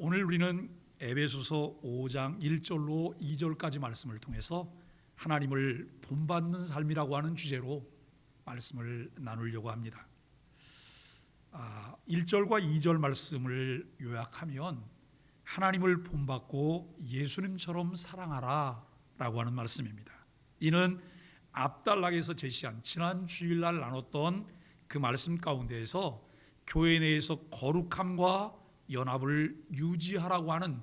오늘 우리는 에베소서 5장 1절로 2절까지 말씀을 통해서 하나님을 본받는 삶이라고 하는 주제로 말씀을 나누려고 합니다. 1절과 2절 말씀을 요약하면 하나님을 본받고 예수님처럼 사랑하라 라고 하는 말씀입니다. 이는 앞단락에서 제시한 지난 주일날 나눴던 그 말씀 가운데에서 교회 내에서 거룩함과 연합을 유지하라고 하는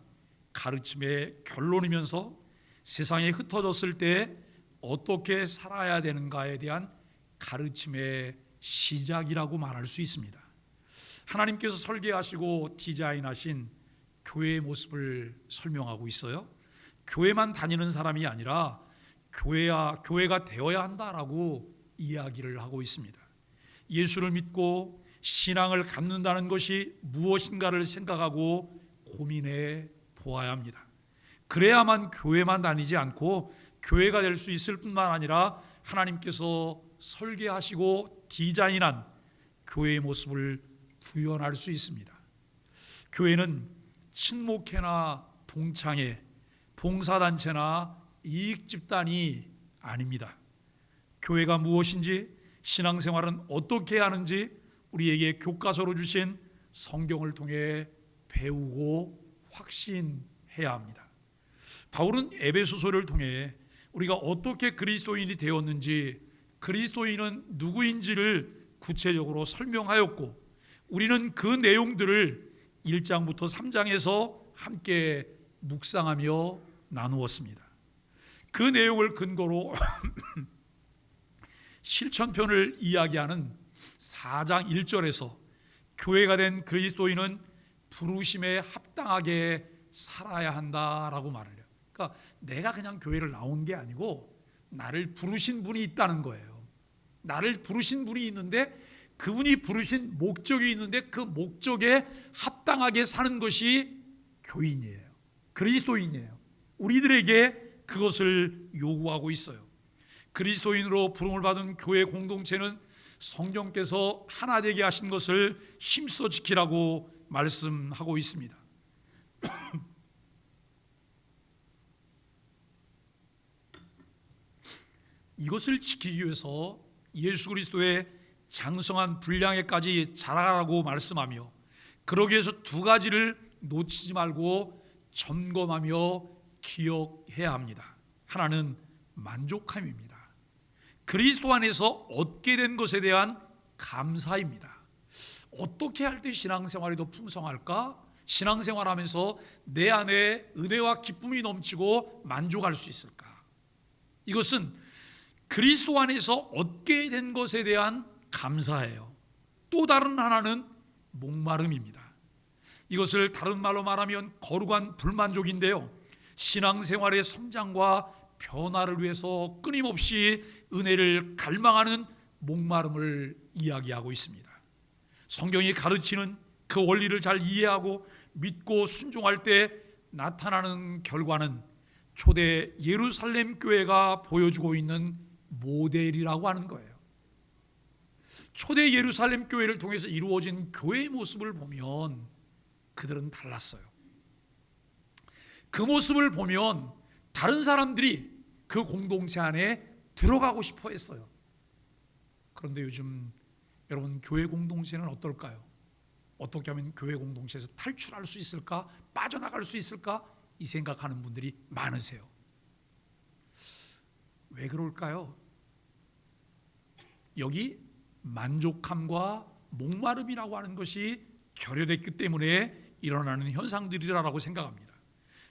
가르침의 결론이면서 세상에 흩어졌을 때 어떻게 살아야 되는가에 대한 가르침의 시작이라고 말할 수 있습니다. 하나님께서 설계하시고 디자인하신 교회의 모습을 설명하고 있어요. 교회만 다니는 사람이 아니라 교회가 되어야 한다라고 이야기를 하고 있습니다. 예수를 믿고 신앙을 갖는다는 것이 무엇인가를 생각하고 고민해 보아야 합니다. 그래야만 교회만 다니지 않고 교회가 될 수 있을 뿐만 아니라 하나님께서 설계하시고 디자인한 교회의 모습을 구현할 수 있습니다. 교회는 친목회나 동창회, 봉사단체나 이익집단이 아닙니다. 교회가 무엇인지, 신앙생활은 어떻게 하는지 우리에게 교과서로 주신 성경을 통해 배우고 확신해야 합니다. 바울은 에베소서를 통해 우리가 어떻게 그리스도인이 되었는지, 그리스도인은 누구인지를 구체적으로 설명하였고, 우리는 그 내용들을 1장부터 3장에서 함께 묵상하며 나누었습니다. 그 내용을 근거로 실천편을 이야기하는 4장 1절에서 교회가 된 그리스도인은 부르심에 합당하게 살아야 한다라고 말을 해요. 그러니까 내가 그냥 교회를 나온 게 아니고 나를 부르신 분이 있다는 거예요. 나를 부르신 분이 있는데 그분이 부르신 목적이 있는데 그 목적에 합당하게 사는 것이 교인이에요. 그리스도인이에요. 우리들에게 그것을 요구하고 있어요. 그리스도인으로 부름을 받은 교회 공동체는 성령께서 하나 되게 하신 것을 힘써 지키라고 말씀하고 있습니다. 이것을 지키기 위해서 예수 그리스도의 장성한 분량에까지 자라라고 말씀하며, 그러기 위해서 두 가지를 놓치지 말고 점검하며 기억해야 합니다. 하나는 만족함입니다. 그리스도 안에서 얻게 된 것에 대한 감사입니다. 어떻게 할 때 신앙생활이 더 풍성할까? 신앙생활하면서 내 안에 은혜와 기쁨이 넘치고 만족할 수 있을까? 이것은 그리스도 안에서 얻게 된 것에 대한 감사예요. 또 다른 하나는 목마름입니다. 이것을 다른 말로 말하면 거룩한 불만족인데요, 신앙생활의 성장과 변화를 위해서 끊임없이 은혜를 갈망하는 목마름을 이야기하고 있습니다. 성경이 가르치는 그 원리를 잘 이해하고 믿고 순종할 때 나타나는 결과는 초대 예루살렘 교회가 보여주고 있는 모델이라고 하는 거예요. 초대 예루살렘 교회를 통해서 이루어진 교회의 모습을 보면 그들은 달랐어요. 그 모습을 보면 다른 사람들이 그 공동체 안에 들어가고 싶어 했어요. 그런데 요즘 여러분, 교회 공동체는 어떨까요? 어떻게 하면 교회 공동체에서 탈출할 수 있을까? 빠져나갈 수 있을까? 이 생각하는 분들이 많으세요. 왜 그럴까요? 여기 만족함과 목마름이라고 하는 것이 결여됐기 때문에 일어나는 현상들이라고 생각합니다.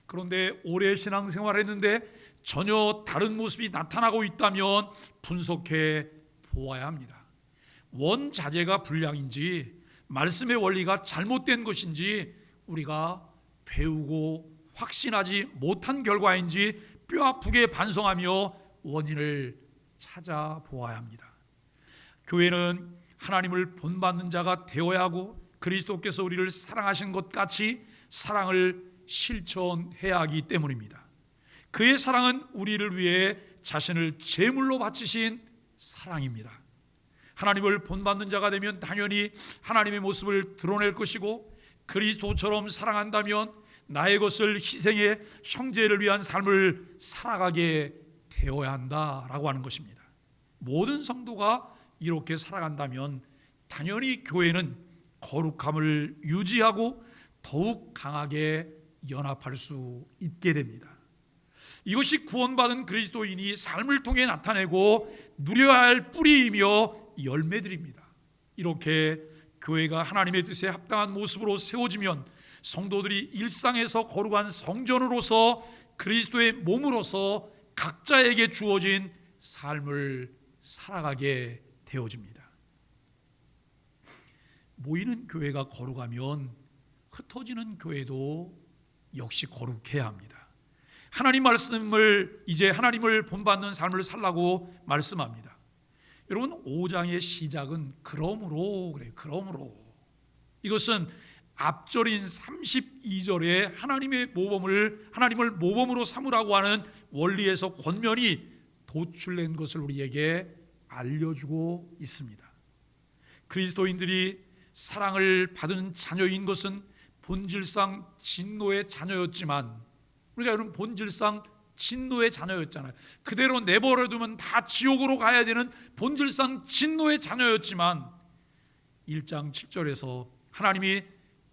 그런데 오래 신앙생활을 했는데 전혀 다른 모습이 나타나고 있다면 분석해 보아야 합니다. 원자재가 불량인지 말씀의 원리가 잘못된 것인지 우리가 배우고 확신하지 못한 결과인지 뼈아프게 반성하며 원인을 찾아보아야 합니다. 교회는 하나님을 본받는 자가 되어야 하고 그리스도께서 우리를 사랑하신 것 같이 사랑을 실천해야 하기 때문입니다. 그의 사랑은 우리를 위해 자신을 제물로 바치신 사랑입니다. 하나님을 본받는 자가 되면 당연히 하나님의 모습을 드러낼 것이고 그리스도처럼 사랑한다면 나의 것을 희생해 형제를 위한 삶을 살아가게 되어야 한다라고 하는 것입니다. 모든 성도가 이렇게 살아간다면 당연히 교회는 거룩함을 유지하고 더욱 강하게 연합할 수 있게 됩니다. 이것이 구원받은 그리스도인이 삶을 통해 나타내고 누려야 할 뿌리이며 열매들입니다. 이렇게 교회가 하나님의 뜻에 합당한 모습으로 세워지면 성도들이 일상에서 거룩한 성전으로서 그리스도의 몸으로서 각자에게 주어진 삶을 살아가게 되어집니다. 모이는 교회가 거룩하면 흩어지는 교회도 역시 거룩해야 합니다. 하나님 말씀을 이제 하나님을 본받는 삶을 살라고 말씀합니다. 여러분 5장의 시작은 그러므로 그래요. 그러므로 이것은 앞절인 32절에 하나님을 모범으로 삼으라고 하는 원리에서 권면이 도출된 것을 우리에게 알려주고 있습니다. 그리스도인들이 사랑을 받은 자녀인 것은 본질상 진노의 자녀였지만 우리가 여러분 본질상 진노의 자녀였잖아요. 그대로 내버려두면 다 지옥으로 가야 되는 본질상 진노의 자녀였지만 1장 7절에서 하나님이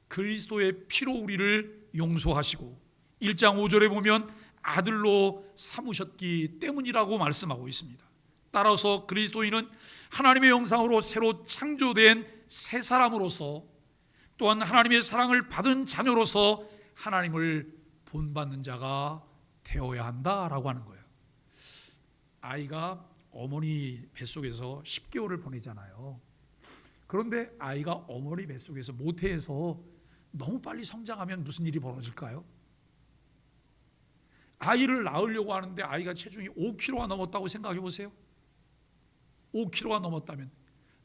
그리스도의 피로 우리를 용서하시고 1장 5절에 보면 아들로 삼으셨기 때문이라고 말씀하고 있습니다. 따라서 그리스도인은 하나님의 형상으로 새로 창조된 새 사람으로서 또한 하나님의 사랑을 받은 자녀로서 하나님을 본받는 자가 되어야 한다라고 하는 거예요. 아이가 어머니 뱃속에서 10개월을 보내잖아요. 그런데 아이가 어머니 뱃속에서 모태에서 너무 빨리 성장하면 무슨 일이 벌어질까요? 아이를 낳으려고 하는데 아이가 체중이 5kg가 넘었다고 생각해 보세요. 5kg가 넘었다면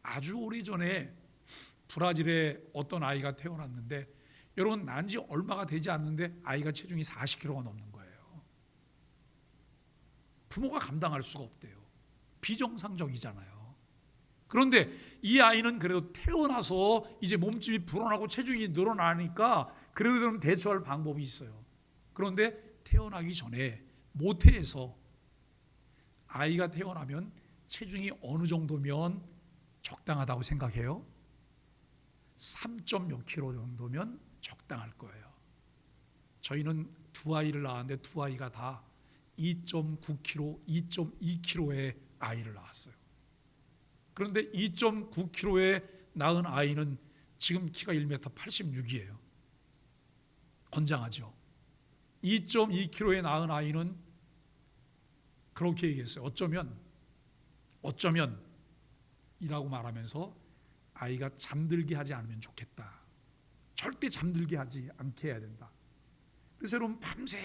아주 오래전에 브라질에 어떤 아이가 태어났는데 여러분 난 지 얼마가 되지 않는데 아이가 체중이 40kg가 넘는 거예요. 부모가 감당할 수가 없대요. 비정상적이잖아요. 그런데 이 아이는 그래도 태어나서 이제 몸집이 불어나고 체중이 늘어나니까 그래도 좀 대처할 방법이 있어요. 그런데 태어나기 전에 모태에서 아이가 태어나면 체중이 어느 정도면 적당하다고 생각해요? 3몇 킬로 정도면 적당할 거예요. 저희는 두 아이를 낳았는데 두 아이가 다 2.9kg, 2.2kg의 아이를 낳았어요. 그런데 2.9kg에 낳은 아이는 지금 키가 1m 86이에요. 건장하죠. 2.2kg에 낳은 아이는 그렇게 얘기했어요. 어쩌면 이라고 말하면서 아이가 잠들게 하지 않으면 좋겠다. 절대 잠들게 하지 않게 해야 된다. 그래서 여러분 밤새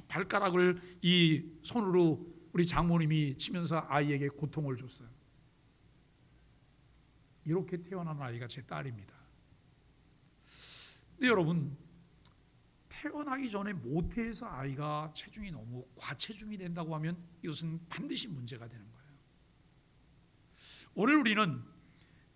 발가락을 이 손으로 우리 장모님이 치면서 아이에게 고통을 줬어요. 이렇게 태어난 아이가 제 딸입니다. 근데 여러분 태어나기 전에 모태에서 아이가 체중이 너무 과체중이 된다고 하면 이것은 반드시 문제가 되는 거예요. 오늘 우리는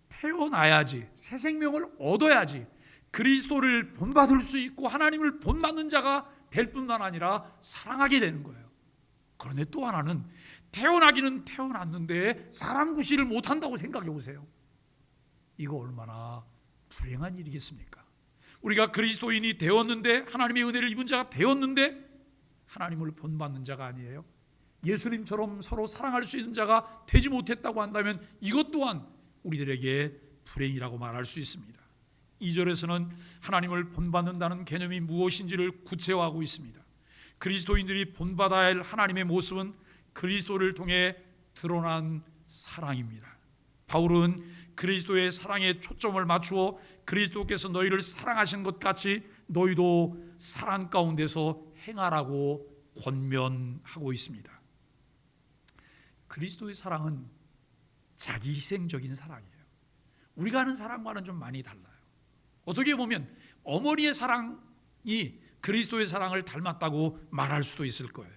태어나야지, 새 생명을 얻어야지 그리스도를 본받을 수 있고 하나님을 본받는 자가 될 뿐만 아니라 사랑하게 되는 거예요. 그런데 또 하나는 태어나기는 태어났는데 사람 구실을 못한다고 생각해 보세요. 이거 얼마나 불행한 일이겠습니까? 우리가 그리스도인이 되었는데 하나님의 은혜를 입은 자가 되었는데 하나님을 본받는 자가 아니에요. 예수님처럼 서로 사랑할 수 있는 자가 되지 못했다고 한다면 이것 또한 우리들에게 불행이라고 말할 수 있습니다. 2절에서는 하나님을 본받는다는 개념이 무엇인지를 구체화하고 있습니다. 그리스도인들이 본받아야 할 하나님의 모습은 그리스도를 통해 드러난 사랑입니다. 바울은 그리스도의 사랑에 초점을 맞추어 그리스도께서 너희를 사랑하신 것 같이 너희도 사랑 가운데서 행하라고 권면하고 있습니다. 그리스도의 사랑은 자기 희생적인 사랑이에요. 우리가 하는 사랑과는 좀 많이 달라요. 어떻게 보면 어머니의 사랑이 그리스도의 사랑을 닮았다고 말할 수도 있을 거예요.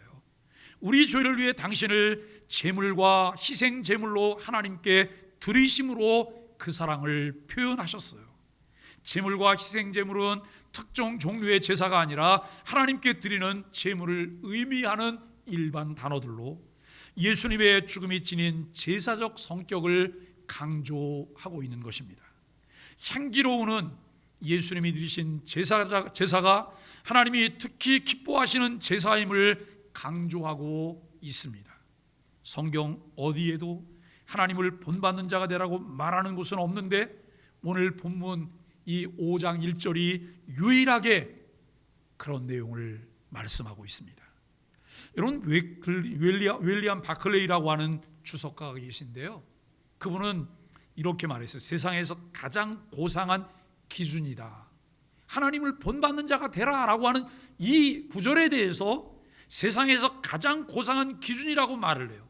우리 죄를 위해 당신을 제물과 희생 제물로 하나님께 드리심으로 그 사랑을 표현하셨어요. 제물과 희생제물은 특정 종류의 제사가 아니라 하나님께 드리는 제물을 의미하는 일반 단어들로 예수님의 죽음이 지닌 제사적 성격을 강조하고 있는 것입니다. 향기로우는 예수님이 드리신 제사가 하나님이 특히 기뻐하시는 제사임을 강조하고 있습니다. 성경 어디에도 하나님을 본받는 자가 되라고 말하는 곳은 없는데 오늘 본문 이 5장 1절이 유일하게 그런 내용을 말씀하고 있습니다. 여러분, 윌리엄 바클레이라고 하는 주석가가 계신데요, 그분은 이렇게 말했어요. 세상에서 가장 고상한 기준이다, 하나님을 본받는 자가 되라라고 하는 이 구절에 대해서 세상에서 가장 고상한 기준이라고 말을 해요.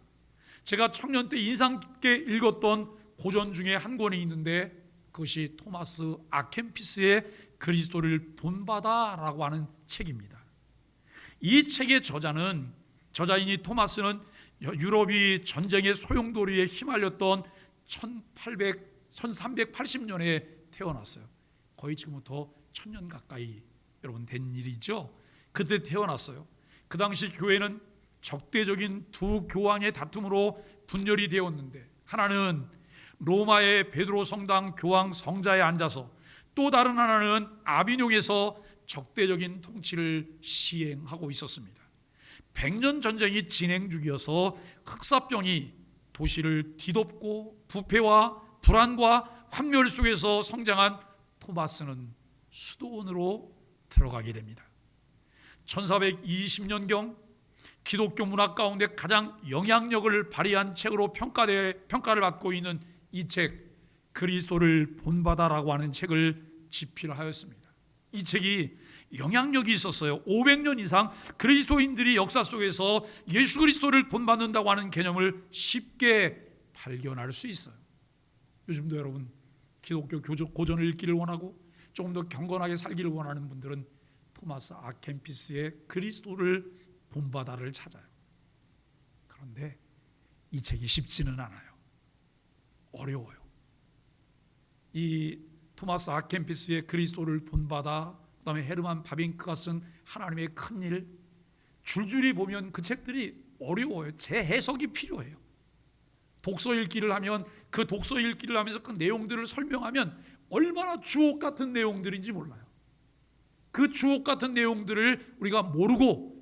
제가 청년 때 인상 깊게 읽었던 고전 중에 한 권이 있는데 그것이 토마스 아켄피스의 그리스도를 본받아라고 하는 책입니다. 이 책의 저자인이 토마스는 유럽이 전쟁의 소용돌이에 휘말렸던 1380년에 태어났어요. 거의 지금부터 1000년 가까이 여러분 된 일이죠. 그때 태어났어요. 그 당시 교회는 적대적인 두 교황의 다툼으로 분열이 되었는데, 하나는 로마의 베드로 성당 교황 성자에 앉아서 또 다른 하나는 아비뇽에서 적대적인 통치를 시행하고 있었습니다. 100년 전쟁이 진행 중이어서 흑사병이 도시를 뒤덮고 부패와 불안과 환멸 속에서 성장한 토마스는 수도원으로 들어가게 됩니다. 1420년경 기독교 문학 가운데 가장 영향력을 발휘한 책으로 평가를 받고 있는 이 책, 그리스도를 본받아라고 하는 책을 집필하였습니다. 이 책이 영향력이 있었어요. 500년 이상 그리스도인들이 역사 속에서 예수 그리스도를 본받는다고 하는 개념을 쉽게 발견할 수 있어요. 요즘도 여러분 기독교 고전을 읽기를 원하고 조금 더 경건하게 살기를 원하는 분들은 토마스 아켄피스의 그리스도를 본받아를 찾아요. 그런데 이 책이 쉽지는 않아요. 어려워요. 이 토마스 아켄피스의 그리스도를 본받아, 그다음에 헤르만 바빙크가 쓴 하나님의 큰일, 줄줄이 보면 그 책들이 어려워요. 재해석이 필요해요. 독서 읽기를 하면 그 독서 읽기를 하면서 그 내용들을 설명하면 얼마나 주옥 같은 내용들인지 몰라요. 그 주옥 같은 내용들을 우리가 모르고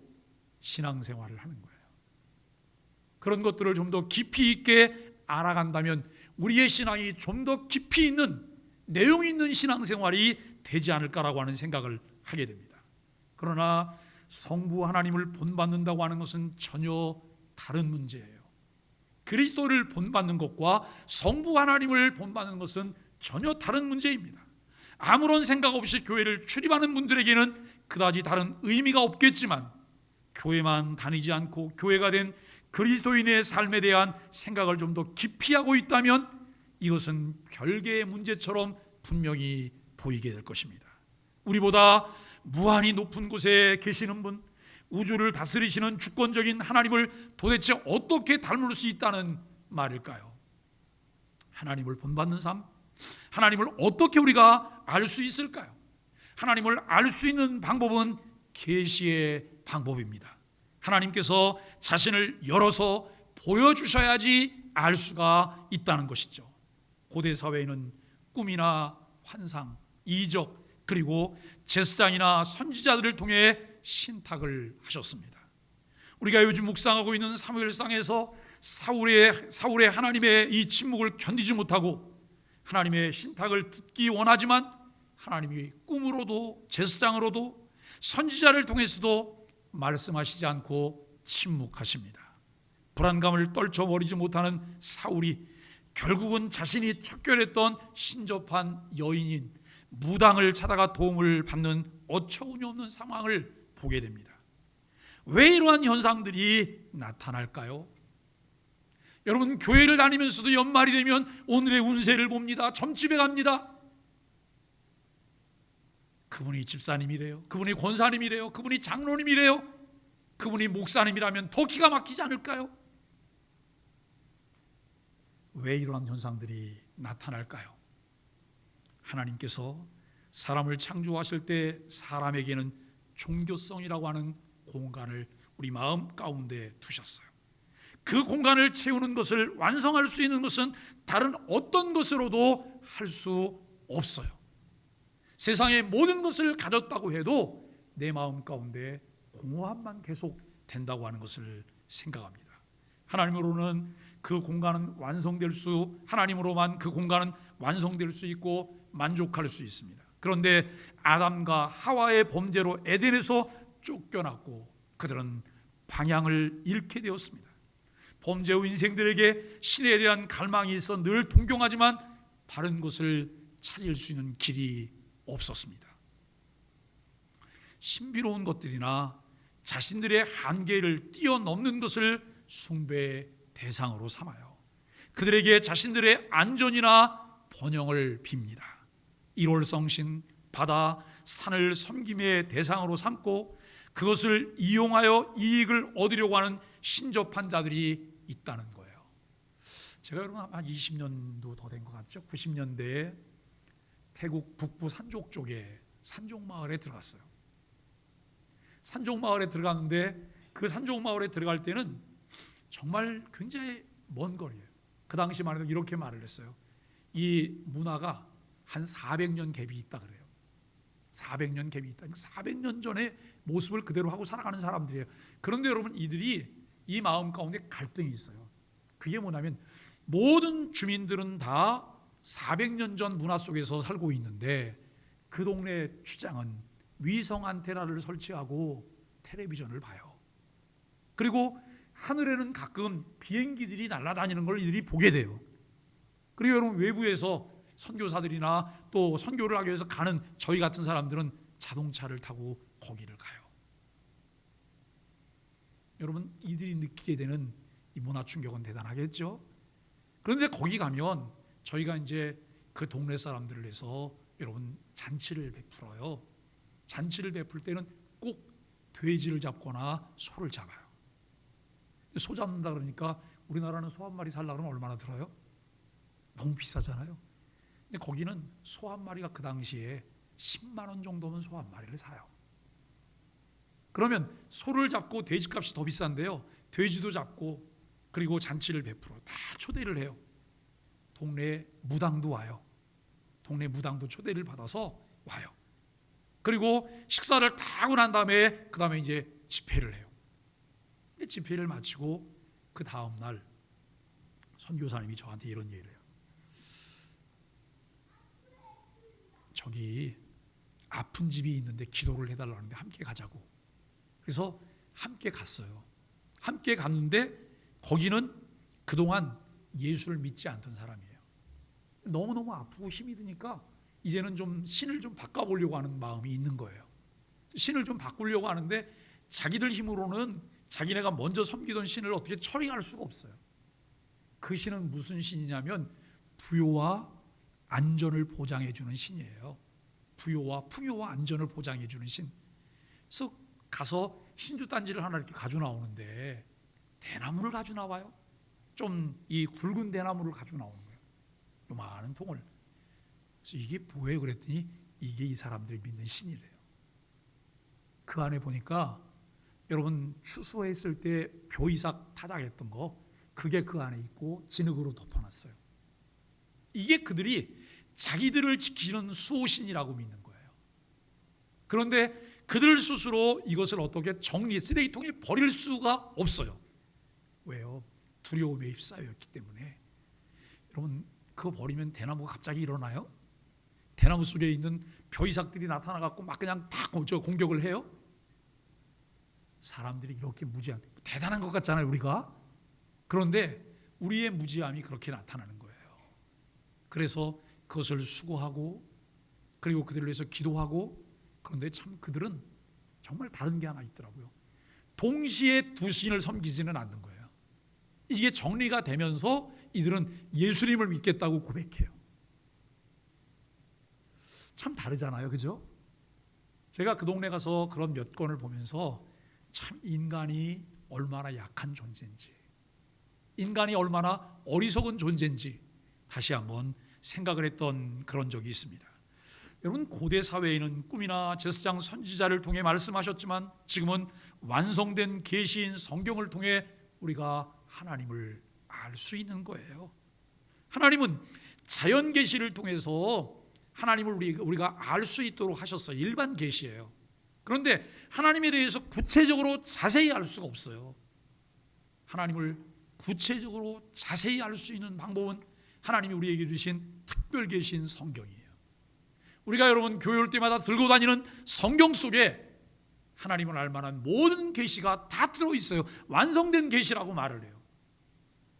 신앙생활을 하는 거예요. 그런 것들을 좀 더 깊이 있게 알아간다면 우리의 신앙이 좀 더 깊이 있는, 내용 있는 신앙생활이 되지 않을까라고 하는 생각을 하게 됩니다. 그러나 성부 하나님을 본받는다고 하는 것은 전혀 다른 문제예요. 그리스도를 본받는 것과 성부 하나님을 본받는 것은 전혀 다른 문제입니다. 아무런 생각 없이 교회를 출입하는 분들에게는 그다지 다른 의미가 없겠지만, 교회만 다니지 않고 교회가 된 그리스도인의 삶에 대한 생각을 좀 더 깊이 하고 있다면 이것은 별개의 문제처럼 분명히 보이게 될 것입니다. 우리보다 무한히 높은 곳에 계시는 분, 우주를 다스리시는 주권적인 하나님을 도대체 어떻게 닮을 수 있다는 말일까요? 하나님을 본받는 삶, 하나님을 어떻게 우리가 알 수 있을까요? 하나님을 알 수 있는 방법은 계시의 방법입니다. 하나님께서 자신을 열어서 보여주셔야지 알 수가 있다는 것이죠. 고대 사회에는 꿈이나 환상, 이적, 그리고 제사장이나 선지자들을 통해 신탁을 하셨습니다. 우리가 요즘 묵상하고 있는 사무엘상에서 사울의 하나님의 이 침묵을 견디지 못하고 하나님의 신탁을 듣기 원하지만 하나님이 꿈으로도 제사장으로도 선지자를 통해서도 말씀하시지 않고 침묵하십니다. 불안감을 떨쳐버리지 못하는 사울이 결국은 자신이 척결했던 신접한 여인인 무당을 찾아가 도움을 받는 어처구니 없는 상황을 보게 됩니다. 왜 이러한 현상들이 나타날까요? 여러분, 교회를 다니면서도 연말이 되면 오늘의 운세를 봅니다. 점집에 갑니다. 그분이 집사님이래요, 그분이 권사님이래요, 그분이 장로님이래요, 그분이 목사님이라면 더 기가 막히지 않을까요? 왜 이러한 현상들이 나타날까요? 하나님께서 사람을 창조하실 때 사람에게는 종교성이라고 하는 공간을 우리 마음 가운데 두셨어요. 그 공간을 채우는 것을 완성할 수 있는 것은 다른 어떤 것으로도 할 수 없어요. 세상의 모든 것을 가졌다고 해도 내 마음 가운데 공허함만 계속 된다고 하는 것을 생각합니다. 하나님으로는 그 공간은 하나님으로만 그 공간은 완성될 수 있고 만족할 수 있습니다. 그런데 아담과 하와의 범죄로 에덴에서 쫓겨났고 그들은 방향을 잃게 되었습니다. 범죄 후 인생들에게 신에 대한 갈망이 있어 늘 동경하지만 바른 것을 찾을 수 있는 길이 없었습니다. 신비로운 것들이나 자신들의 한계를 뛰어넘는 것을 숭배의 대상으로 삼아요. 그들에게 자신들의 안전이나 번영을 빕니다. 일월성신, 바다, 산을 섬김의 대상으로 삼고 그것을 이용하여 이익을 얻으려고 하는 신접한 자들이 있다는 거예요. 제가 여러분 한 20년도 더 된 것 같죠? 90년대에 태국 북부 산족 쪽에 산족마을에 들어갔어요. 산족마을에 들어갔는데 그 산족마을에 들어갈 때는 정말 굉장히 먼 거리예요. 그 당시만 해도 이렇게 말을 했어요. 이 문화가 한 400년 갭이 있다 그래요. 400년 갭이 있다. 400년 전의 모습을 그대로 하고 살아가는 사람들이에요. 그런데 여러분 이들이 이 마음 가운데 갈등이 있어요. 그게 뭐냐면 모든 주민들은 다 400년 전 문화 속에서 살고 있는데 그 동네 주장은 위성 안테나를 설치하고 텔레비전을 봐요. 그리고 하늘에는 가끔 비행기들이 날아다니는 걸 이들이 보게 돼요. 그리고 여러분 외부에서 선교사들이나 또 선교를 하기 위해서 가는 저희 같은 사람들은 자동차를 타고 거기를 가요. 여러분 이들이 느끼게 되는 이 문화 충격은 대단하겠죠. 그런데 거기 가면 저희가 이제 그 동네 사람들을 해서 여러분 잔치를 베풀어요. 잔치를 베풀 때는 꼭 돼지를 잡거나 소를 잡아요. 소 잡는다 그러니까 우리나라는 소 한 마리 살려고 그러면 얼마나 들어요? 너무 비싸잖아요. 근데 거기는 소 한 마리가 그 당시에 10만 원 정도면 소 한 마리를 사요. 그러면 소를 잡고 돼지값이 더 비싼데요. 돼지도 잡고 그리고 잔치를 베풀어 다 초대를 해요. 동네 무당도 와요. 동네 무당도 초대를 받아서 와요. 그리고 식사를 다 하고 난 다음에 그 다음에 이제 집회를 해요. 집회를 마치고 그 다음 날 선교사님이 저한테 이런 얘기를 해요. 저기 아픈 집이 있는데 기도를 해달라고 하는데 함께 가자고. 그래서 함께 갔어요. 함께 갔는데 거기는 그동안 예수를 믿지 않던 사람이에요. 너무너무 아프고 힘이 드니까 이제는 좀 신을 좀 바꿔보려고 하는 마음이 있는 거예요. 신을 좀 바꾸려고 하는데 자기들 힘으로는 자기네가 먼저 섬기던 신을 어떻게 처리할 수가 없어요. 그 신은 무슨 신이냐면 부요와 안전을 보장해 주는 신이에요. 부요와 풍요와 안전을 보장해 주는 신. 그래서 가서 신주단지를 하나 이렇게 가져 나오는데 대나무를 가져 나와요. 좀 이 굵은 대나무를 가져 나오는 거예요. 요만한 통을. 그래서 이게 뭐예요? 그랬더니 이게 이 사람들이 믿는 신이래요. 그 안에 보니까 여러분 추수했을 때 벼이삭 타작했던 거 그게 그 안에 있고 진흙으로 덮어놨어요. 이게 그들이 자기들을 지키는 수호신이라고 믿는 거예요. 그런데 그들 스스로 이것을 어떻게 쓰레기통에 버릴 수가 없어요. 왜요? 두려움에 휩싸였기 때문에. 여러분 그거 버리면 대나무가 갑자기 일어나요? 대나무 속에 있는 벼이삭들이 나타나갖고 막 그냥 다 공격을 해요? 사람들이 이렇게 무지한 대단한 것 같잖아요 우리가. 그런데 우리의 무지함이 그렇게 나타나는 거예요. 그래서 그것을 수고하고 그리고 그들을 위해서 기도하고. 그런데 참 그들은 정말 다른 게 하나 있더라고요. 동시에 두 신을 섬기지는 않는 거예요. 이게 정리가 되면서 이들은 예수님을 믿겠다고 고백해요. 참 다르잖아요, 그죠? 제가 그 동네 가서 그런 몇 건을 보면서 참 인간이 얼마나 약한 존재인지, 인간이 얼마나 어리석은 존재인지 다시 한번 생각을 했던 그런 적이 있습니다. 여러분, 고대 사회에는 꿈이나 제사장, 선지자를 통해 말씀하셨지만 지금은 완성된 계시인 성경을 통해 우리가 하나님을 알 수 있는 거예요. 하나님은 자연 계시를 통해서 하나님을 우리가 알 수 있도록 하셨어요. 일반 계시예요. 그런데 하나님에 대해서 구체적으로 자세히 알 수가 없어요. 하나님을 구체적으로 자세히 알 수 있는 방법은 하나님이 우리에게 주신 특별 계시인 성경이에요. 우리가 여러분 교회 올 때마다 들고 다니는 성경 속에 하나님을 알 만한 모든 계시가 다 들어있어요. 완성된 계시라고 말을 해요.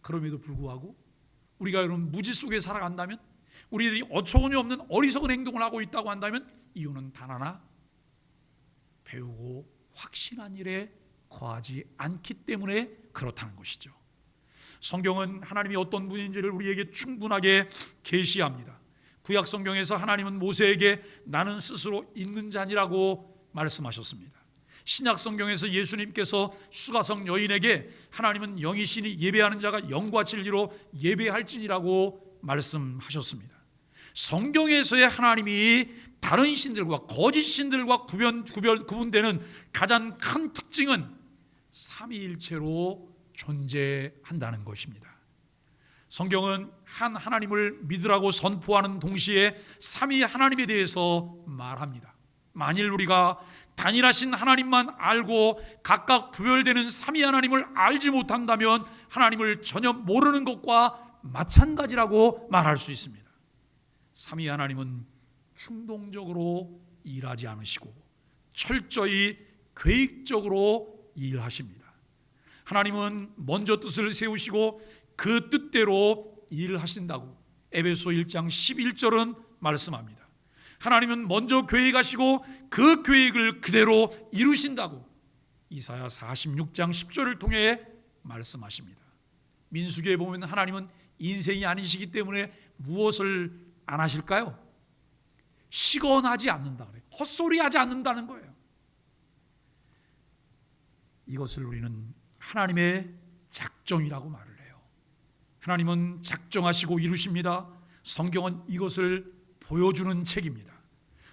그럼에도 불구하고 우리가 여러분 무지 속에 살아간다면, 우리들이 어처구니 없는 어리석은 행동을 하고 있다고 한다면 이유는 단 하나, 배우고 확신한 일에 거하지 않기 때문에 그렇다는 것이죠. 성경은 하나님이 어떤 분인지를 우리에게 충분하게 계시합니다. 구약 성경에서 하나님은 모세에게 나는 스스로 있는 자니라고 말씀하셨습니다. 신약 성경에서 예수님께서 수가성 여인에게 하나님은 영이시니 예배하는 자가 영과 진리로 예배할지니라고 말씀하셨습니다. 성경에서의 하나님이 다른 신들과 거짓 신들과 구분되는 가장 큰 특징은 삼위일체로 존재한다는 것입니다. 성경은 한 하나님을 믿으라고 선포하는 동시에 삼위 하나님에 대해서 말합니다. 만일 우리가 단일하신 하나님만 알고 각각 구별되는 삼위 하나님을 알지 못한다면 하나님을 전혀 모르는 것과 마찬가지라고 말할 수 있습니다. 삼위 하나님은 충동적으로 일하지 않으시고 철저히 계획적으로 일하십니다. 하나님은 먼저 뜻을 세우시고 그 뜻대로 일하신다고 에베소 1장 11절은 말씀합니다. 하나님은 먼저 계획하시고 그 계획을 그대로 이루신다고 이사야 46장 10절을 통해 말씀하십니다. 민수기에 보면 하나님은 인생이 아니시기 때문에 무엇을 안 하실까요? 시건하지 않는다 그래요. 헛소리하지 않는다는 거예요. 이것을 우리는 하나님의 작정이라고 말을 해요. 하나님은 작정하시고 이루십니다. 성경은 이것을 보여주는 책입니다.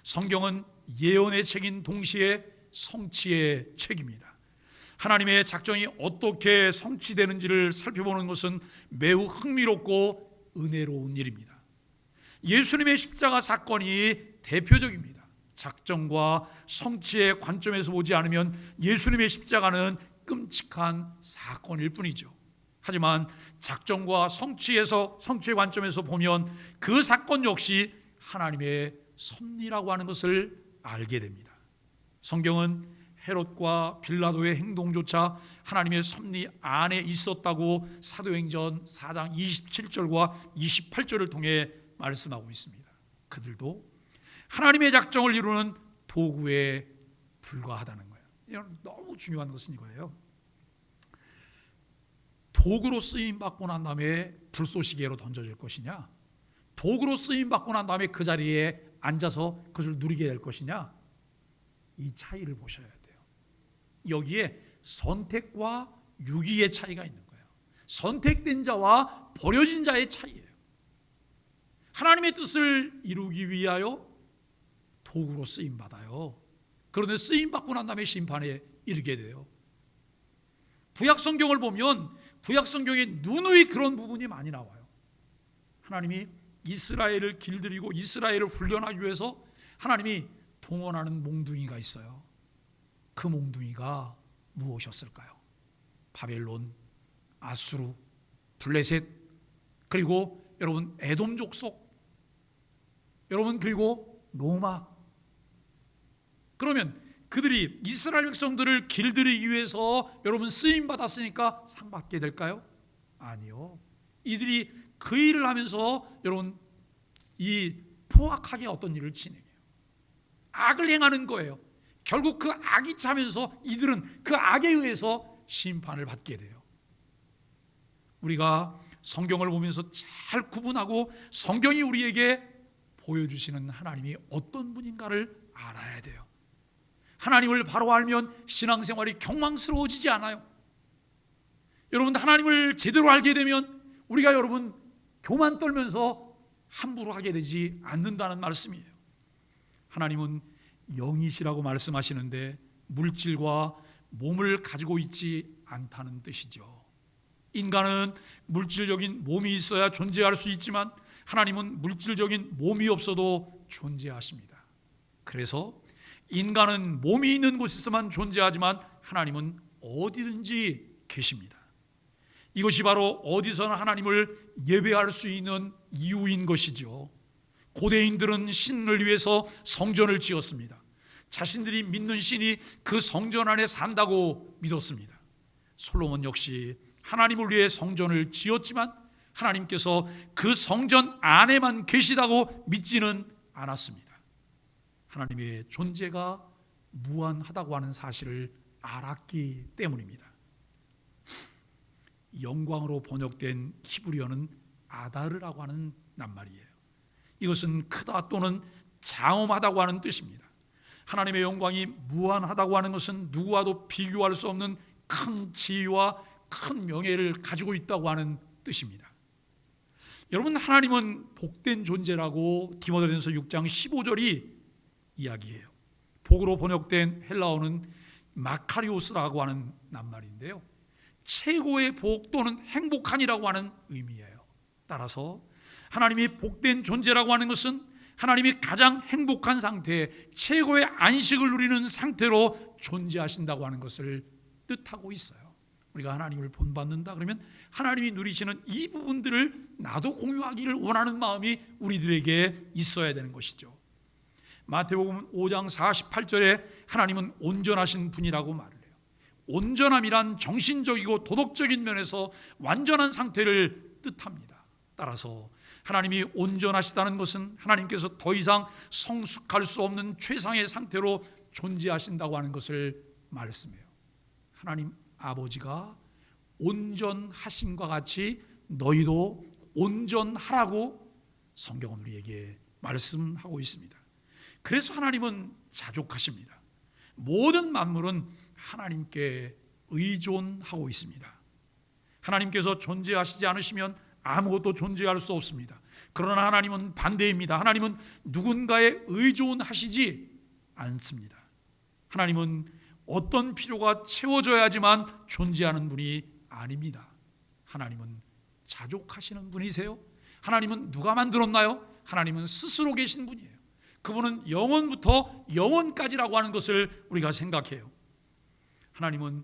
성경은 예언의 책인 동시에 성취의 책입니다. 하나님의 작정이 어떻게 성취되는지를 살펴보는 것은 매우 흥미롭고 은혜로운 일입니다. 예수님의 십자가 사건이 대표적입니다. 작정과 성취의 관점에서 보지 않으면 예수님의 십자가는 끔찍한 사건일 뿐이죠. 하지만 작정과 성취의 관점에서 보면 그 사건 역시 하나님의 섭리라고 하는 것을 알게 됩니다. 성경은 헤롯과 빌라도의 행동조차 하나님의 섭리 안에 있었다고 사도행전 4장 27절과 28절을 통해 말씀하고 있습니다. 그들도 하나님의 작정을 이루는 도구에 불과하다는 거예요. 너무 중요한 것은 이거예요. 도구로 쓰임받고 난 다음에 불쏘시개로 던져질 것이냐, 도구로 쓰임받고 난 다음에 그 자리에 앉아서 그것을 누리게 될 것이냐, 이 차이를 보셔야 돼요. 여기에 선택과 유기의 차이가 있는 거예요. 선택된 자와 버려진 자의 차이예요. 하나님의 뜻을 이루기 위하여 도구로 쓰임받아요. 그런데 쓰임받고 난 다음에 심판에 이르게 돼요. 구약 성경을 보면 구약 성경에 누누이 그런 부분이 많이 나와요. 하나님이 이스라엘을 길들이고 이스라엘을 훈련하기 위해서 하나님이 동원하는 몽둥이가 있어요. 그 몽둥이가 무엇이었을까요? 바벨론, 아수르, 블레셋, 그리고 여러분 에돔 족속, 여러분 그리고 로마. 그러면 그들이 이스라엘 백성들을 길들이기 위해서 여러분 쓰임 받았으니까 상 받게 될까요? 아니요. 이들이 그 일을 하면서 여러분 이 포악하게 어떤 일을 진행해요. 악을 행하는 거예요. 결국 그 악이 차면서 이들은 그 악에 의해서 심판을 받게 돼요. 우리가 성경을 보면서 잘 구분하고 성경이 우리에게 보여주시는 하나님이 어떤 분인가를 알아야 돼요. 하나님을 바로 알면 신앙생활이 경망스러워지지 않아요. 여러분, 하나님을 제대로 알게 되면 우리가 여러분 교만 떨면서 함부로 하게 되지 않는다는 말씀이에요. 하나님은 영이시라고 말씀하시는데 물질과 몸을 가지고 있지 않다는 뜻이죠. 인간은 물질적인 몸이 있어야 존재할 수 있지만 하나님은 물질적인 몸이 없어도 존재하십니다. 그래서 인간은 몸이 있는 곳에서만 존재하지만 하나님은 어디든지 계십니다. 이것이 바로 어디서나 하나님을 예배할 수 있는 이유인 것이죠. 고대인들은 신을 위해서 성전을 지었습니다. 자신들이 믿는 신이 그 성전 안에 산다고 믿었습니다. 솔로몬 역시 하나님을 위해 성전을 지었지만 하나님께서 그 성전 안에만 계시다고 믿지는 않았습니다. 하나님의 존재가 무한하다고 하는 사실을 알았기 때문입니다. 영광으로 번역된 히브리어는 아다르라고 하는 낱말이에요. 이것은 크다 또는 장엄하다고 하는 뜻입니다. 하나님의 영광이 무한하다고 하는 것은 누구와도 비교할 수 없는 큰 지위와 큰 명예를 가지고 있다고 하는 뜻입니다. 여러분, 하나님은 복된 존재라고 디모데전서 6장 15절이 이야기해요. 복으로 번역된 헬라어는 마카리오스라고 하는 낱말인데요, 최고의 복 또는 행복한이라고 하는 의미예요. 따라서 하나님이 복된 존재라고 하는 것은 하나님이 가장 행복한 상태, 최고의 안식을 누리는 상태로 존재하신다고 하는 것을 뜻하고 있어요. 우리가 하나님을 본받는다 그러면 하나님이 누리시는 이 부분들을 나도 공유하기를 원하는 마음이 우리들에게 있어야 되는 것이죠. 마태복음 5장 48절에 하나님은 온전하신 분이라고 말을 해요. 온전함이란 정신적이고 도덕적인 면에서 완전한 상태를 뜻합니다. 따라서 하나님이 온전하시다는 것은 하나님께서 더 이상 성숙할 수 없는 최상의 상태로 존재하신다고 하는 것을 말씀해요. 하나님 아버지가 온전하심과 같이 너희도 온전하라고 성경은 우리에게 말씀하고 있습니다. 그래서 하나님은 자족하십니다. 모든 만물은 하나님께 의존하고 있습니다. 하나님께서 존재하시지 않으시면 아무것도 존재할 수 없습니다. 그러나 하나님은 반대입니다. 하나님은 누군가에 의존하시지 않습니다. 하나님은 어떤 필요가 채워져야지만 존재하는 분이 아닙니다. 하나님은 자족하시는 분이세요. 하나님은 누가 만들었나요? 하나님은 스스로 계신 분이에요. 그분은 영원부터 영원까지라고 하는 것을 우리가 생각해요. 하나님은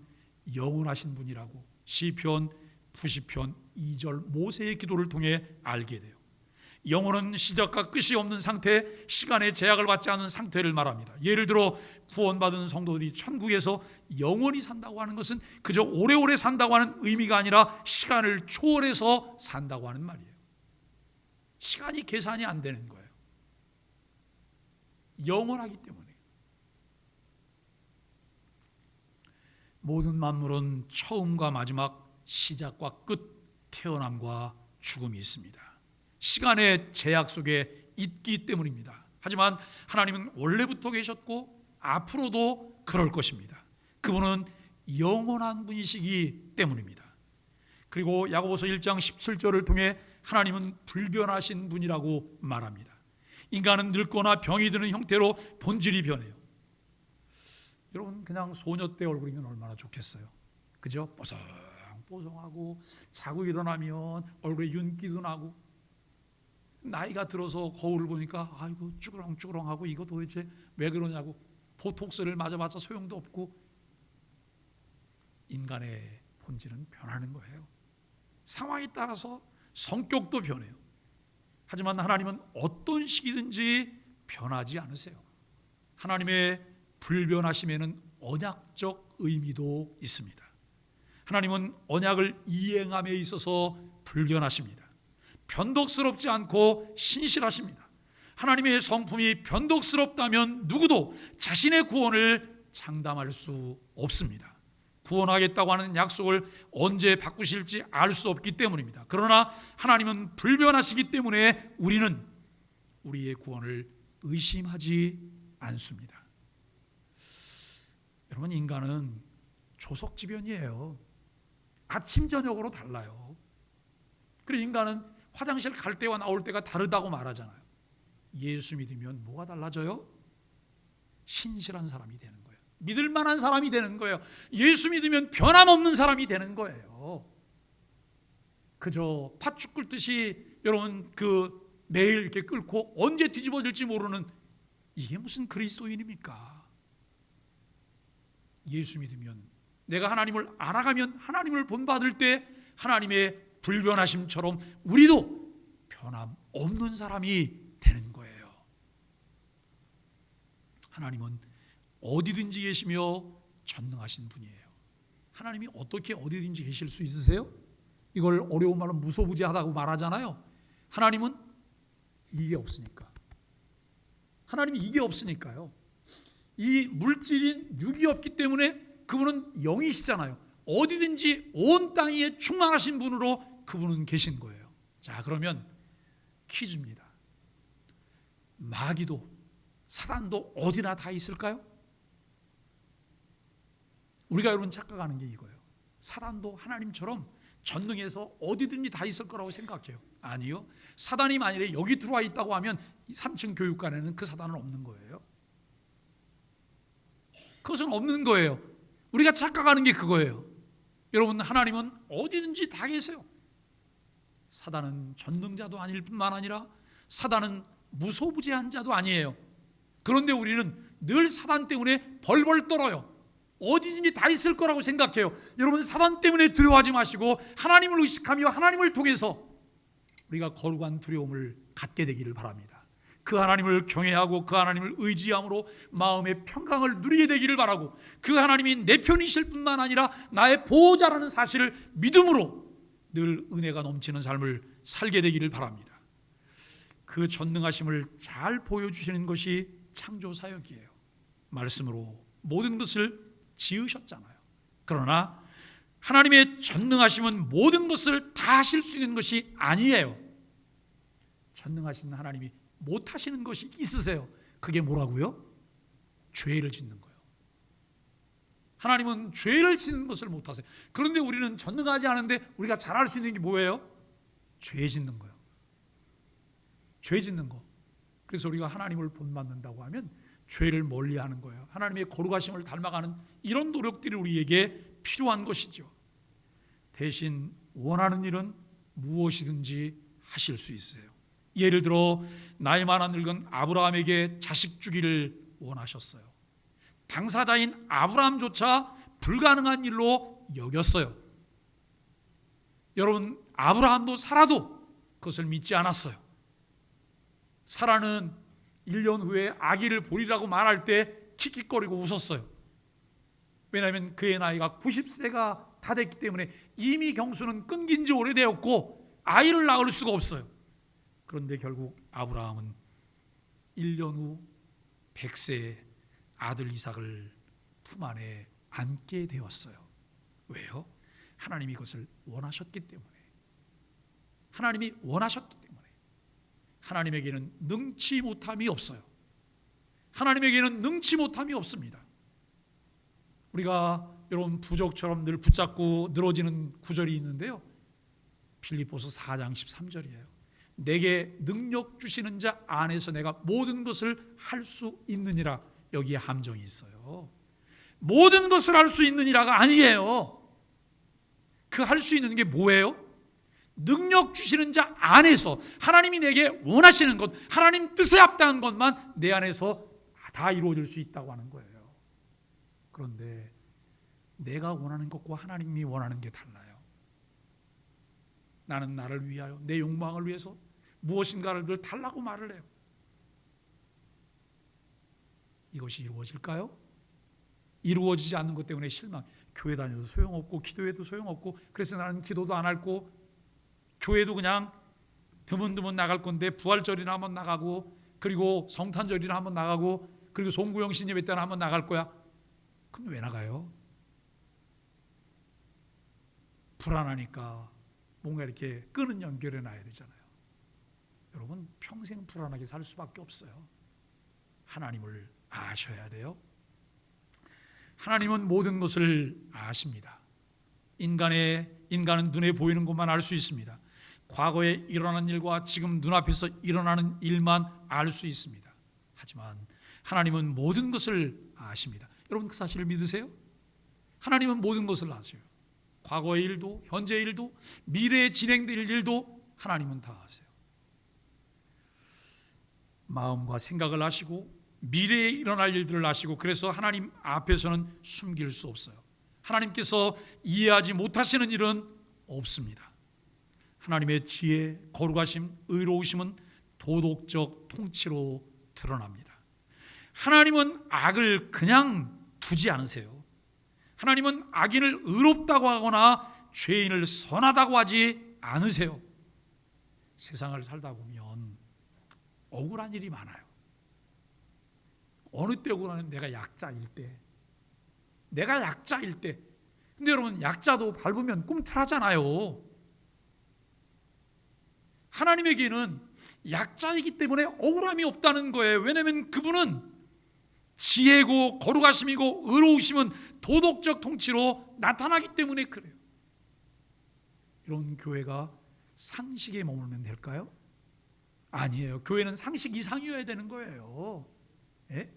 영원하신 분이라고 시편 90편 2절 모세의 기도를 통해 알게 돼요. 영혼은 시작과 끝이 없는 상태, 시간의 제약을 받지 않는 상태를 말합니다. 예를 들어 구원받은 성도들이 천국에서 영원히 산다고 하는 것은 그저 오래오래 산다고 하는 의미가 아니라 시간을 초월해서 산다고 하는 말이에요. 시간이 계산이 안 되는 거예요. 영원하기 때문에. 모든 만물은 처음과 마지막, 시작과 끝, 태어남과 죽음이 있습니다. 시간의 제약 속에 있기 때문입니다. 하지만 하나님은 원래부터 계셨고 앞으로도 그럴 것입니다. 그분은 영원한 분이시기 때문입니다. 그리고 야고보서 1장 17절을 통해 하나님은 불변하신 분이라고 말합니다. 인간은 늙거나 병이 드는 형태로 본질이 변해요. 여러분, 그냥 소녀 때 얼굴이면 얼마나 좋겠어요. 그죠? 뽀송뽀송하고 자고 일어나면 얼굴에 윤기도 나고, 나이가 들어서 거울을 보니까 아이고 쭈그렁쭈그렁하고 이거 도대체 왜 그러냐고, 보톡스를 맞아봤자 소용도 없고. 인간의 본질은 변하는 거예요. 상황에 따라서 성격도 변해요. 하지만 하나님은 어떤 시기든지 변하지 않으세요. 하나님의 불변하심에는 언약적 의미도 있습니다. 하나님은 언약을 이행함에 있어서 불변하십니다. 변덕스럽지 않고 신실하십니다. 하나님의 성품이 변덕스럽다면 누구도 자신의 구원을 장담할 수 없습니다. 구원하겠다고 하는 약속을 언제 바꾸실지 알 수 없기 때문입니다. 그러나 하나님은 불변하시기 때문에 우리는 우리의 구원을 의심하지 않습니다. 여러분, 인간은 조석지변이에요. 아침 저녁으로 달라요. 그리고 인간은 화장실 갈 때와 나올 때가 다르다고 말하잖아요. 예수 믿으면 뭐가 달라져요? 신실한 사람이 되는 거예요. 믿을 만한 사람이 되는 거예요. 예수 믿으면 변함없는 사람이 되는 거예요. 그저 팥죽 끓듯이 여러분 매일 이렇게 끓고 언제 뒤집어질지 모르는, 이게 무슨 그리스도인입니까? 예수 믿으면, 내가 하나님을 알아가면, 하나님을 본받을 때 하나님의 불변하심처럼 우리도 변함없는 사람이 되는 거예요. 하나님은 어디든지 계시며 전능하신 분이에요. 하나님이 어떻게 어디든지 계실 수 있으세요? 이걸 어려운 말로 무소부지하다고 말하잖아요. 하나님은 이게 없으니까. 하나님이 이게 없으니까요. 이 물질인 육이 없기 때문에 그분은 영이시잖아요. 어디든지 온 땅 위에 충만하신 분으로 그분은 계신 거예요. 자, 그러면 퀴즈입니다. 마귀도 사단도 어디나 다 있을까요? 우리가 여러분 착각하는 게 이거예요. 사단도 하나님처럼 전능해서 어디든지 다 있을 거라고 생각해요. 아니요. 사단이 만일에 여기 들어와 있다고 하면 3층 교육관에는 그 사단은 없는 거예요. 그것은 없는 거예요. 우리가 착각하는 게 그거예요. 여러분, 하나님은 어디든지 다 계세요. 사단은 전능자도 아닐 뿐만 아니라 사단은 무소부지한 자도 아니에요. 그런데 우리는 늘 사단 때문에 벌벌 떨어요. 어디든지 다 있을 거라고 생각해요. 여러분, 사단 때문에 두려워하지 마시고 하나님을 의식하며 하나님을 통해서 우리가 거룩한 두려움을 갖게 되기를 바랍니다. 그 하나님을 경외하고 그 하나님을 의지함으로 마음의 평강을 누리게 되기를 바라고, 그 하나님이 내 편이실 뿐만 아니라 나의 보호자라는 사실을 믿음으로 늘 은혜가 넘치는 삶을 살게 되기를 바랍니다. 그 전능하심을 잘 보여주시는 것이 창조사역이에요. 말씀으로 모든 것을 지으셨잖아요. 그러나 하나님의 전능하심은 모든 것을 다 하실 수 있는 것이 아니에요. 전능하신 하나님이 못하시는 것이 있으세요. 그게 뭐라고요? 죄를 짓는 거예요. 하나님은 죄를 짓는 것을 못하세요. 그런데 우리는 전능하지 않은데 우리가 잘할 수 있는 게 뭐예요? 죄 짓는 거예요. 죄 짓는 거. 그래서 우리가 하나님을 본받는다고 하면 죄를 멀리하는 거예요. 하나님의 거룩하심을 닮아가는 이런 노력들이 우리에게 필요한 것이죠. 대신 원하는 일은 무엇이든지 하실 수 있어요. 예를 들어 나이 많아 늙은 아브라함에게 자식 주기를 원하셨어요. 당사자인 아브라함조차 불가능한 일로 여겼어요. 여러분, 아브라함도 사라도 그것을 믿지 않았어요. 사라는 1년 후에 아기를 보리라고 말할 때 킥킥거리고 웃었어요. 왜냐하면 그의 나이가 90세가 다 됐기 때문에 이미 경수는 끊긴 지 오래되었고 아이를 낳을 수가 없어요. 그런데 결국 아브라함은 1년 후 100세의 아들 이삭을 품 안에 안게 되었어요. 왜요? 하나님이 그것을 원하셨기 때문에. 하나님이 원하셨기 때문에. 하나님에게는 능치 못함이 없어요. 하나님에게는 능치 못함이 없습니다. 우리가 여러분 부족처럼 늘 붙잡고 늘어지는 구절이 있는데요, 빌립보서 4장 13절이에요. 내게 능력 주시는 자 안에서 내가 모든 것을 할 수 있느니라. 여기에 함정이 있어요. 모든 것을 할 수 있느니라가 아니에요. 그 할 수 있는 게 뭐예요? 능력 주시는 자 안에서 하나님이 내게 원하시는 것, 하나님 뜻에 합당한 것만 내 안에서 다 이루어질 수 있다고 하는 거예요. 그런데 내가 원하는 것과 하나님이 원하는 게 달라요. 나는 나를 위하여 내 욕망을 위해서 무엇인가를 늘 달라고 말을 해요. 이것이 이루어질까요? 이루어지지 않는 것 때문에 실망. 교회 다녀도 소용없고 기도해도 소용없고, 그래서 나는 기도도 안 하고 교회도 그냥 드문드문 나갈 건데 부활절이나 한번 나가고, 그리고 성탄절이나 한번 나가고, 그리고 송구영 신예배 때나 한번 나갈 거야. 그럼 왜 나가요? 불안하니까 뭔가 이렇게 끄는 연결해 놔야 되잖아요. 여러분, 평생 불안하게 살 수밖에 없어요. 하나님을 아셔야 돼요. 하나님은 모든 것을 아십니다. 인간은 눈에 보이는 것만 알 수 있습니다. 과거에 일어난 일과 지금 눈앞에서 일어나는 일만 알 수 있습니다. 하지만 하나님은 모든 것을 아십니다. 여러분 그 사실을 믿으세요? 하나님은 모든 것을 아세요. 과거의 일도 현재의 일도 미래에 진행될 일도 하나님은 다 아세요. 마음과 생각을 아시고 미래에 일어날 일들을 아시고, 그래서 하나님 앞에서는 숨길 수 없어요. 하나님께서 이해하지 못하시는 일은 없습니다. 하나님의 지혜, 거룩하심, 의로우심은 도덕적 통치로 드러납니다. 하나님은 악을 그냥 두지 않으세요. 하나님은 악인을 의롭다고 하거나 죄인을 선하다고 하지 않으세요. 세상을 살다 보면 억울한 일이 많아요. 어느 때 억울하냐면 내가 약자일 때. 근데 여러분, 약자도 밟으면 꿈틀하잖아요. 하나님에게는 약자이기 때문에 억울함이 없다는 거예요. 왜냐하면 그분은 지혜고 거룩하심이고 의로우심은 도덕적 통치로 나타나기 때문에 그래요. 이런 교회가 상식에 머물면 될까요? 아니에요. 교회는 상식 이상이어야 되는 거예요. 예?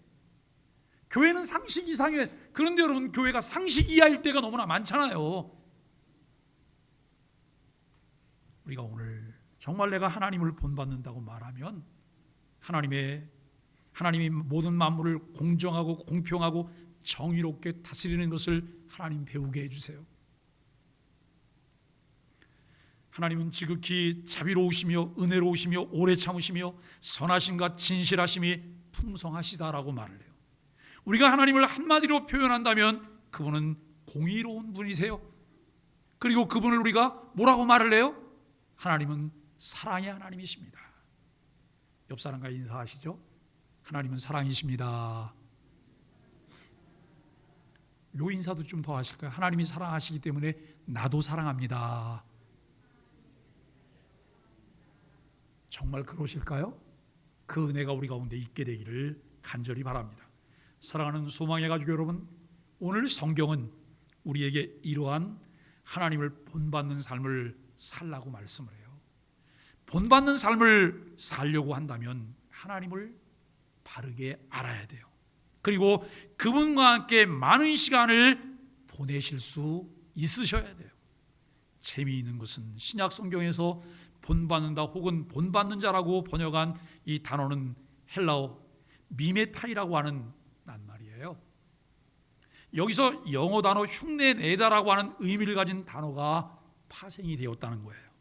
교회는 상식 이상이에요. 그런데 여러분, 교회가 상식 이하일 때가 너무나 많잖아요. 우리가 오늘 정말 내가 하나님을 본받는다고 말하면 하나님이 모든 만물을 공정하고 공평하고 정의롭게 다스리는 것을 하나님 배우게 해주세요. 하나님은 지극히 자비로우시며 은혜로우시며 오래 참으시며 선하심과 진실하심이 풍성하시다라고 말을 해요. 우리가 하나님을 한마디로 표현한다면 그분은 공의로운 분이세요. 그리고 그분을 우리가 뭐라고 말을 해요? 하나님은 사랑의 하나님이십니다. 옆 사람과 인사하시죠. 하나님은 사랑이십니다. 요 인사도 좀 더 하실까요? 하나님이 사랑하시기 때문에 나도 사랑합니다. 정말 그러실까요? 그 은혜가 우리 가운데 있게 되기를 간절히 바랍니다. 사랑하는 소망의 가족 여러분, 오늘 성경은 우리에게 이러한 하나님을 본받는 삶을 살라고 말씀을 해요. 본받는 삶을 살려고 한다면 하나님을 바르게 알아야 돼요. 그리고 그분과 함께 많은 시간을 보내실 수 있으셔야 돼요. 재미있는 것은 신약 성경에서 본받는다 혹은 본받는 자라고 번역한 이 단어는 헬라어 미메타이라고 하는 낱말이에요. 여기서 영어 단어 흉내내다라고 하는 의미를 가진 단어가 파생이 되었다는 거예요.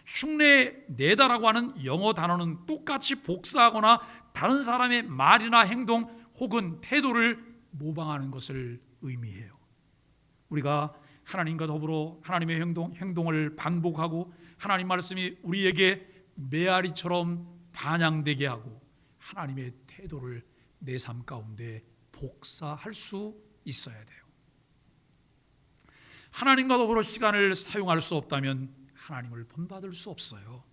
흉내내다라고 하는 영어 단어는 똑같이 복사하거나 다른 사람의 말이나 행동 혹은 태도를 모방하는 것을 의미해요. 우리가 하나님과 더불어 하나님의 행동을 반복하고 하나님 말씀이 우리에게 메아리처럼 반영되게 하고 하나님의 태도를 내 삶 가운데 복사할 수 있어야 돼요. 하나님과 더불어 시간을 사용할 수 없다면 하나님을 본받을 수 없어요.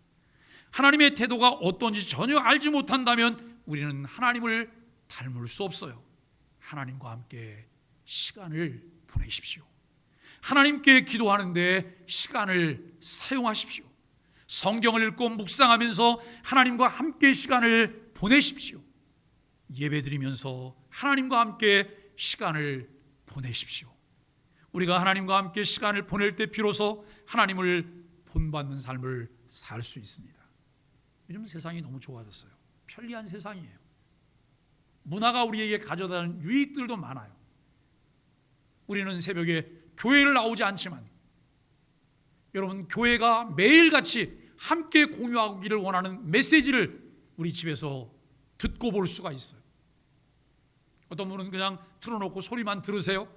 하나님의 태도가 어떤지 전혀 알지 못한다면 우리는 하나님을 닮을 수 없어요. 하나님과 함께 시간을 보내십시오. 하나님께 기도하는데 시간을 사용하십시오. 성경을 읽고 묵상하면서 하나님과 함께 시간을 보내십시오. 예배드리면서 하나님과 함께 시간을 보내십시오. 우리가 하나님과 함께 시간을 보낼 때 비로소 하나님을 본받는 삶을 살 수 있습니다. 요즘 세상이 너무 좋아졌어요. 편리한 세상이에요. 문화가 우리에게 가져다는 유익들도 많아요. 우리는 새벽에 교회를 나오지 않지만 여러분, 교회가 매일같이 함께 공유하기를 원하는 메시지를 우리 집에서 듣고 볼 수가 있어요. 어떤 분은 그냥 틀어놓고 소리만 들으세요.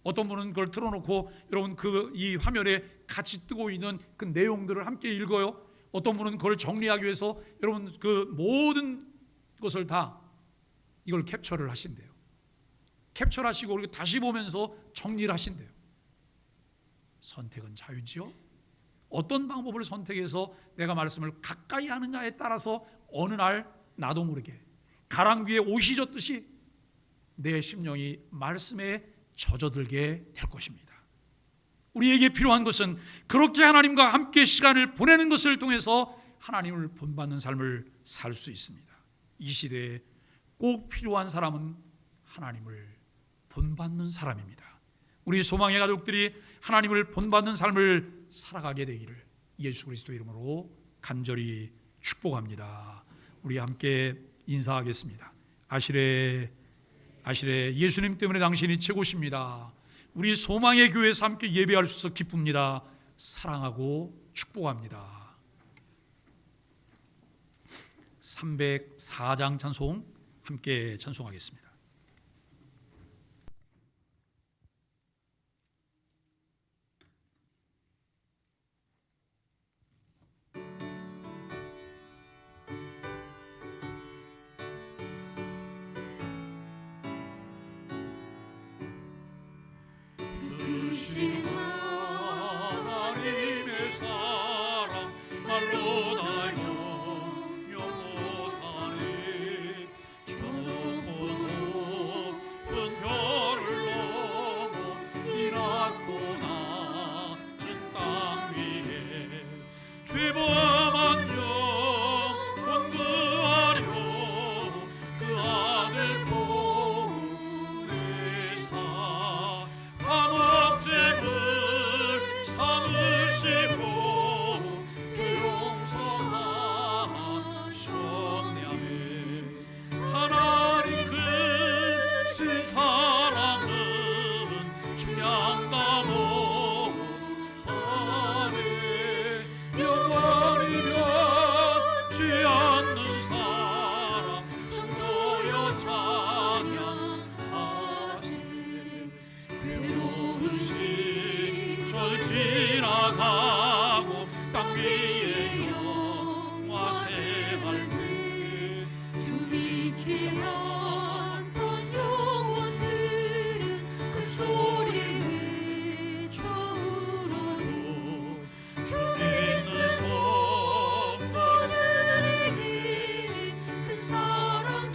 어떤 분은 그걸 틀어놓고 여러분 이 화면에 같이 뜨고 있는 그 내용들을 함께 읽어요. 어떤 분은 그걸 정리하기 위해서 여러분 그 모든 것을 다 이걸 캡처를 하신대요. 캡처를 하시고 그리고 다시 보면서 정리를 하신대요. 선택은 자유지요. 어떤 방법을 선택해서 내가 말씀을 가까이 하느냐에 따라서 어느 날 나도 모르게 가랑비에 옷이 젖듯이 내 심령이 말씀에 젖어들게 될 것입니다. 우리에게 필요한 것은 그렇게 하나님과 함께 시간을 보내는 것을 통해서 하나님을 본받는 삶을 살 수 있습니다. 이 시대에 꼭 필요한 사람은 하나님을 본받는 사람입니다. 우리 소망의 가족들이 하나님을 본받는 삶을 살아가게 되기를 예수 그리스도 이름으로 간절히 축복합니다. 우리 함께 인사하겠습니다. 아시레 예수님 때문에 당신이 최고십니다. 우리 소망의 교회에서 함께 예배할 수 있어 기쁩니다. 사랑하고 축복합니다. 304장 찬송 함께 찬송하겠습니다. 크신 하나님의 사랑 말로 다 영영 못하네. 저 높은 별을 넘어 이 낮고 낮은 땅 위에 죄범한 영 본드하려 그 아들 보내사 죄를 삼으시고 죄 용서하셨냐매. 하나님 크신 사랑은 중량다 못하네. 영원히 변치 않는 사랑 성도여 찬양하세. 괴로운 시절 지나가고 땅 위에 영화 생활 때 주 믿지 않던 영혼들은 큰 소리 외쳐 울어도 주 믿는 성도들에게 큰 사랑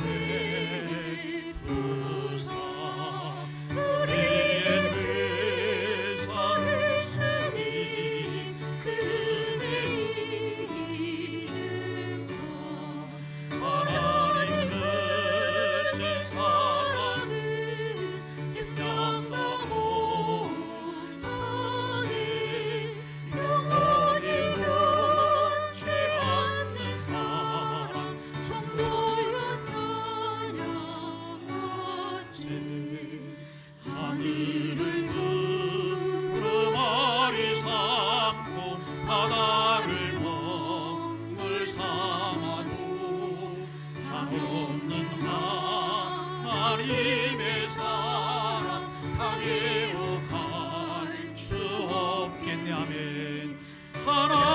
베푸사 우리의 죄 사했으니 그 은혜 잊음다. 하나님 크신 사랑은 증량다 못하네. 영원히 변치 않는 사랑 성도여 찬양하세. 하늘을 두루마리 삼고 바다를 먹물 삼아도 한없는 하나님의 사랑 다 기억할 수 없겠네. 아멘. 하나님